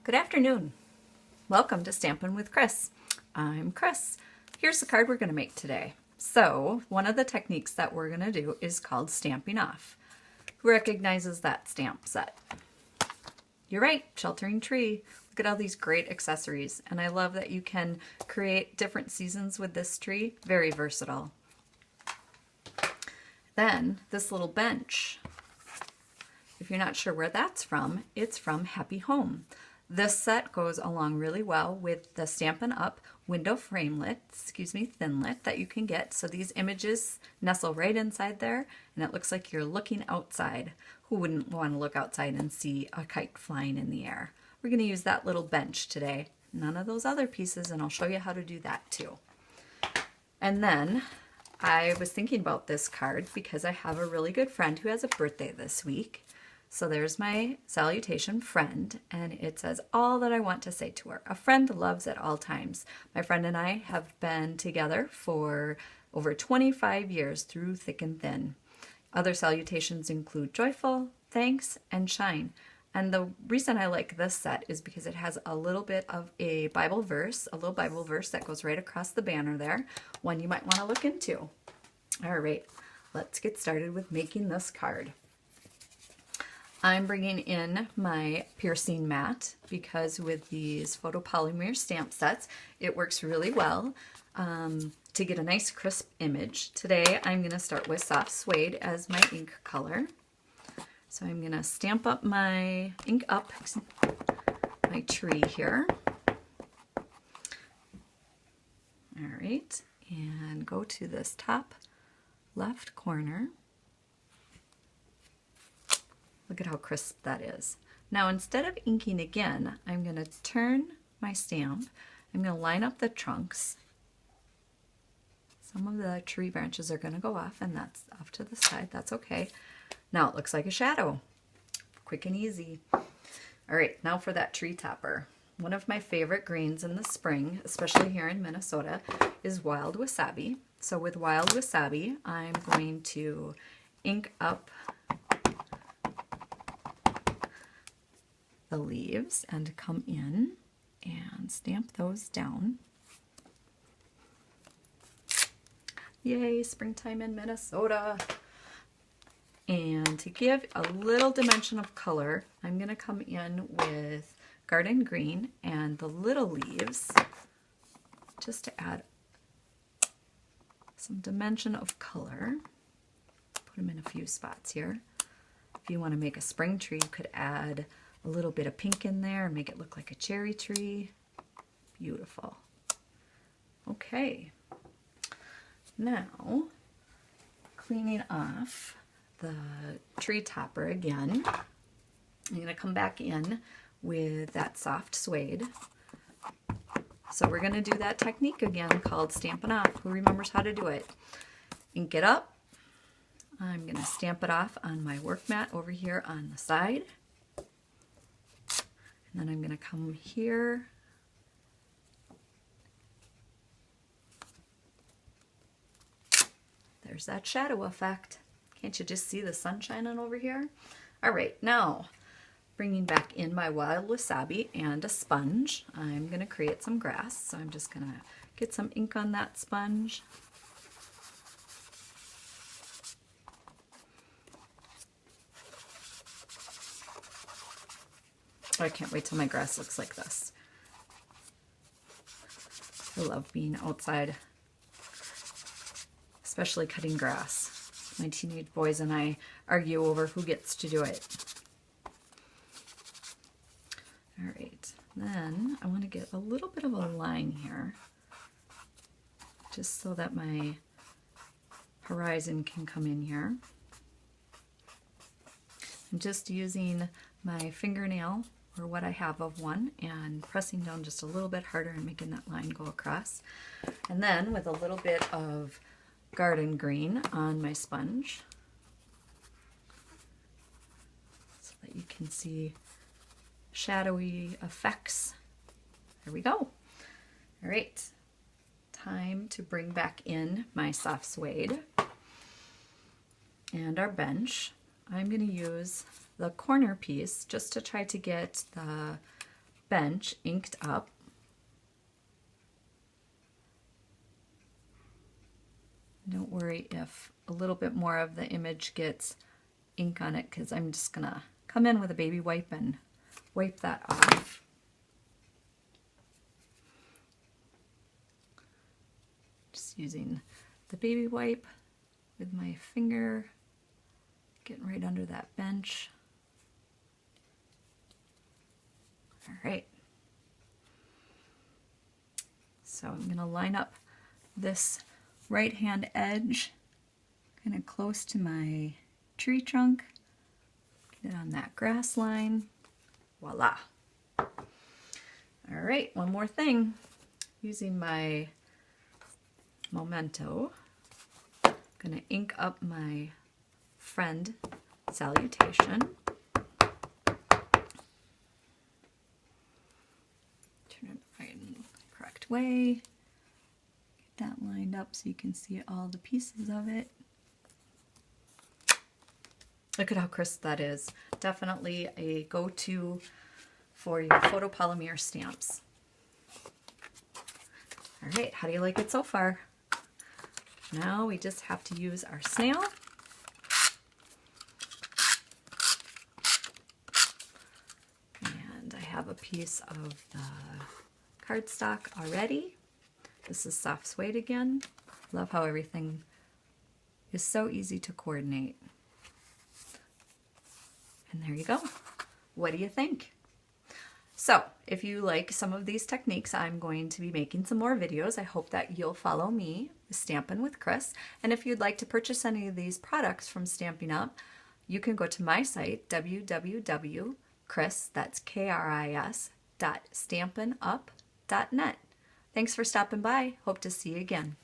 Good afternoon. Welcome to Stampin' with Chris. I'm Chris. Here's the card we're going to make today. So, one of the techniques that we're going to do is called stamping off. Who recognizes that stamp set? You're right, sheltering tree. Look at all these great accessories. And I love that you can create different seasons with this tree. Very versatile. Then, this little bench. If you're not sure where that's from, it's from Happy Home. This set goes along really well with the Stampin' Up! Window framelit, thinlit that you can get. So these images nestle right inside there and it looks like you're looking outside. Who wouldn't want to look outside and see a kite flying in the air? We're going to use that little bench today. None of those other pieces, and I'll show you how to do that too. And then I was thinking about this card because I have a really good friend who has a birthday this week. So there's my salutation, friend, and it says, all that I want to say to her. A friend loves at all times. My friend and I have been together for over 25 years through thick and thin. Other salutations include joyful, thanks, and shine. And the reason I like this set is because it has a little bit of a Bible verse, a little Bible verse that goes right across the banner there, one you might want to look into. All right, let's get started with making this card. I'm bringing in my piercing mat because with these photopolymer stamp sets, it works really well to get a nice crisp image. Today, I'm going to start with soft suede as my ink color. So I'm going to stamp up my ink up my tree here. All right, and go to this top left corner. Look at how crisp that is. Now instead of inking again, I'm going to turn my stamp. I'm going to line up the trunks. Some of the tree branches are going to go off, and that's off to the side. That's okay. Now it looks like a shadow. Quick and easy. All right, now for that tree topper. One of my favorite greens in the spring, especially here in Minnesota, is wild wasabi. So with wild wasabi, I'm going to ink up the leaves and come in and stamp those down. Yay, springtime in Minnesota. And to give a little dimension of color, I'm going to come in with garden green and the little leaves just to add some dimension of color. Put them in a few spots here. If you want to make a spring tree, you could add a little bit of pink in there and make it look like a cherry tree. Beautiful. Okay. Now, cleaning off the tree topper again, I'm going to come back in with that soft suede. So we're going to do that technique again called Stampin' Off. Who remembers how to do it? Ink it up. I'm going to stamp it off on my work mat over here on the side. And then I'm going to come here there's that shadow effect. Can't you just see the sun shining over here? All right, now bringing back in my wild wasabi and a sponge, I'm going to create some grass. So I'm just going to get some ink on that sponge. I can't wait till my grass looks like this. I love being outside, especially cutting grass. My teenage boys and I argue over who gets to do it. All right, then I want to get a little bit of a line here, just so that my horizon can come in here. I'm just using my fingernail, or what I have of one, and pressing down just a little bit harder and making that line go across. And then with a little bit of garden green on my sponge so that you can see shadowy effects. There we go. All right, time to bring back in my soft suede and our bench. I'm going to use the corner piece just to try to get the bench inked up. Don't worry if a little bit more of the image gets ink on it, because I'm just gonna come in with a baby wipe and wipe that off. Just using the baby wipe with my finger, getting right under that bench. All right. So I'm gonna line up this right hand edge kind of close to my tree trunk, get it on that grass line. Voila. All right, one more thing. Using my Memento, I'm gonna ink up my friend salutation. Turn it right in the correct way. Get that lined up so you can see all the pieces of it. Look at how crisp that is. Definitely a go-to for your photopolymer stamps. All right, how do you like it so far? Now we just have to use our snail. And I have a piece of the cardstock already. This is soft suede again. Love how everything is so easy to coordinate. And there you go. What do you think? So if you like some of these techniques, I'm going to be making some more videos. I hope that you'll follow me, Stampin' with Chris. And if you'd like to purchase any of these products from Stampin' Up, you can go to my site, www.kris, that's K-R-I-S, .stampinup.net. Thanks for stopping by. Hope to see you again.